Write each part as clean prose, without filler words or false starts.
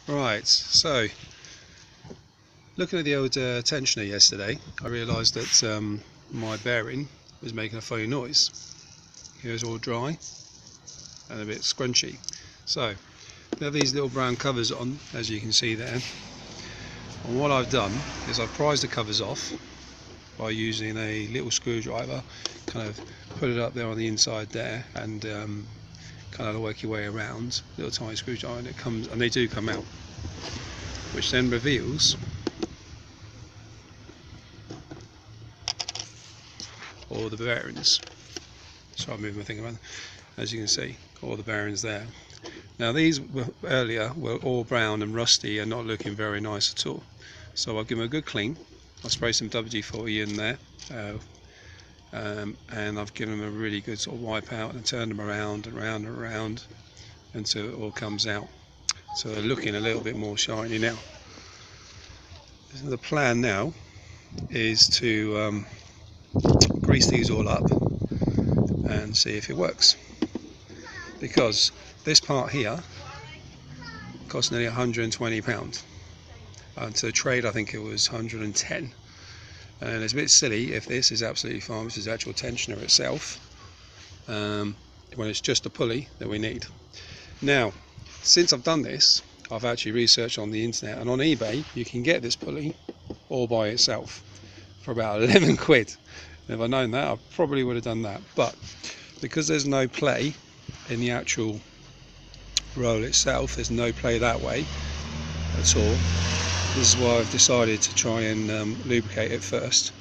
Right, so looking at the old tensioner yesterday, I realised that my bearing was making a funny noise. It was all dry and a bit scrunchy. So they have these little brown covers on, as you can see there. And what I've done is I've prized the covers off by using a little screwdriver, kind of put it up there on the inside there, and kind of work your way around, little tiny screwdriver, and it comes, and they do come out, which then reveals all the bearings. So I move my thing around, as you can see, all the bearings there. Now these were earlier were all brown and rusty and not looking very nice at all. So I'll give them a good clean. I'll spray some WD-40 in there, and I've given them a really good sort of wipe out and turned them around and around and around until it all comes out. So they're looking a little bit more shiny now. So the plan now is to grease these all up and see if it works, because this part here cost nearly £120, and to trade I think it was 110, and it's a bit silly if this is absolutely fine, which is the actual tensioner itself, when it's just a pulley that we need. Now, since I've done this, I've actually researched on the internet, and on eBay you can get this pulley all by itself for about 11 quid. And if I'd known that, I probably would have done that, but because there's no play in the actual roll itself, there's no play that way at all. This is why I've decided to try and lubricate it first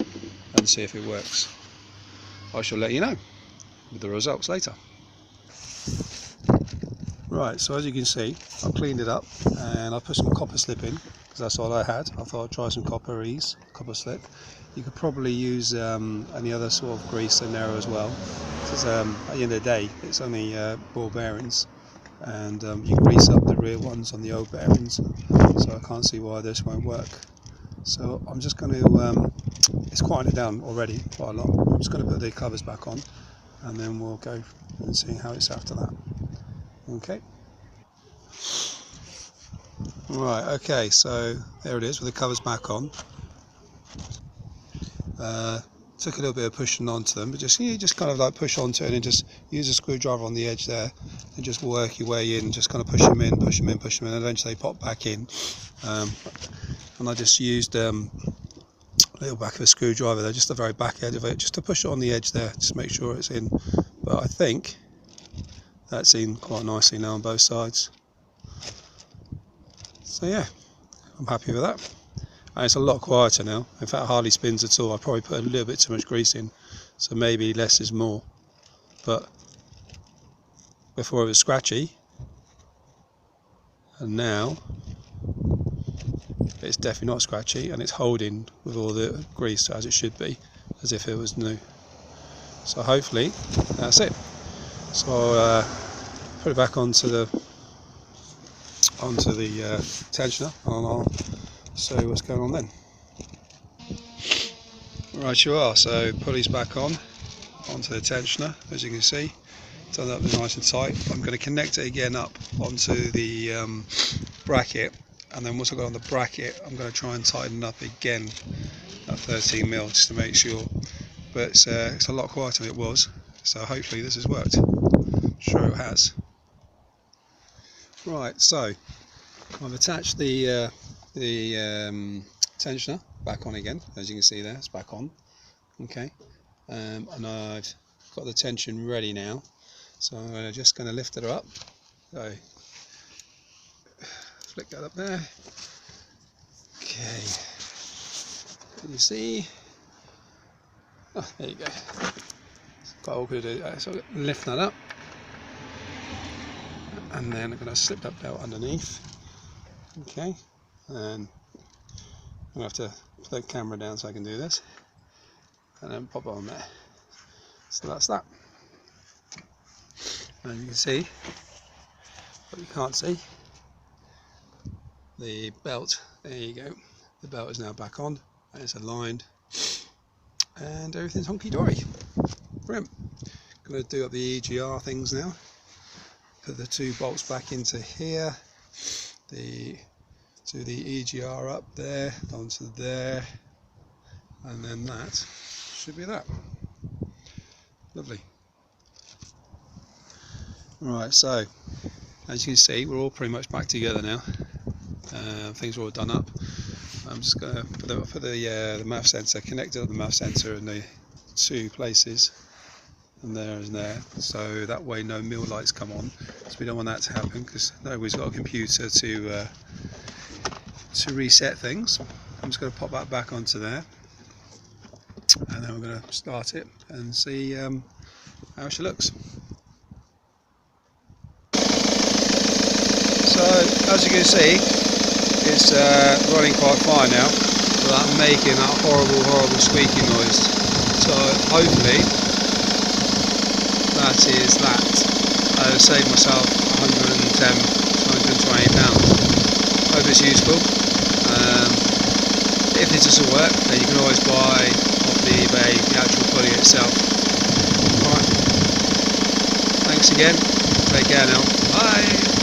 and see if it works. I shall let you know with the results later. Right, so as you can see, I've cleaned it up and I've put some copper slip in, because that's all I had. I thought I'd try some copper slip. You could probably use any other sort of grease in there as well, because at the end of the day it's only ball bearings, and you grease up the rear ones on the old bearings, so I can't see why this won't work. So I'm just going to, it's quieted down already quite a lot. I'm just going to put the covers back on and then we'll go and see how it's after that. Okay. Right, okay, so there it is with the covers back on. Took a little bit of pushing onto them, but just kind of like push onto it and just use a screwdriver on the edge there and just work your way in, just kind of push them in, and eventually they pop back in. And I just used a little back of a screwdriver there, just the very back edge of it, just to push it on the edge there, just make sure it's in. But I think that's in quite nicely now on both sides. So yeah, I'm happy with that. And it's a lot quieter now. In fact, it hardly spins at all. I probably put a little bit too much grease in, so maybe less is more. But before it was scratchy, and now it's definitely not scratchy, and it's holding with all the grease as it should be, as if it was new. So hopefully that's it. So I'll put it back onto the tensioner, and I'll show you what's going on then. Right, you are. So pulley's back on onto the tensioner, as you can see. Done that nice and tight. I'm going to connect it again up onto the bracket, and then once I've got on the bracket, I'm going to try and tighten up again at 13mm just to make sure. But it's a lot quieter than it was, so hopefully this has worked. I'm sure it has. Right, so I've attached the tensioner back on again, as you can see there, it's back on. Okay, and I've got the tension ready now, so I'm just going to lift it up. So flick that up there. Okay, can you see? Oh, there you go. It's quite awkward to do that. So I'm going to lift that up, and then I'm going to slip that belt underneath. Okay, and I'm going to have to put the camera down so I can do this, and then pop it on there. So that's that. And you can see, but you can't see, the belt. There you go. The belt is now back on, and it's aligned, and everything's honky-dory. Brilliant. Going to do up the EGR things now. Put the two bolts back into here. The do the EGR up there, onto there, and then that should be that. Lovely. Right, so as you can see, we're all pretty much back together now. Things are all done up. I'm just going to put the MAF sensor, connected up the MAF sensor in the 2 places, and there, so that way no mill lights come on. So we don't want that to happen, because nobody's got a computer to reset things. I'm just going to pop that back onto there, and then we're going to start it and see how she looks. So as you can see, it's running quite fine now without making that horrible squeaky noise. So hopefully that is that. I've saved myself 110 to 120 pounds. Hope it's useful. If this doesn't work, then you can always buy off the eBay the actual pulley itself. Alright. Thanks again. Take care now. Bye.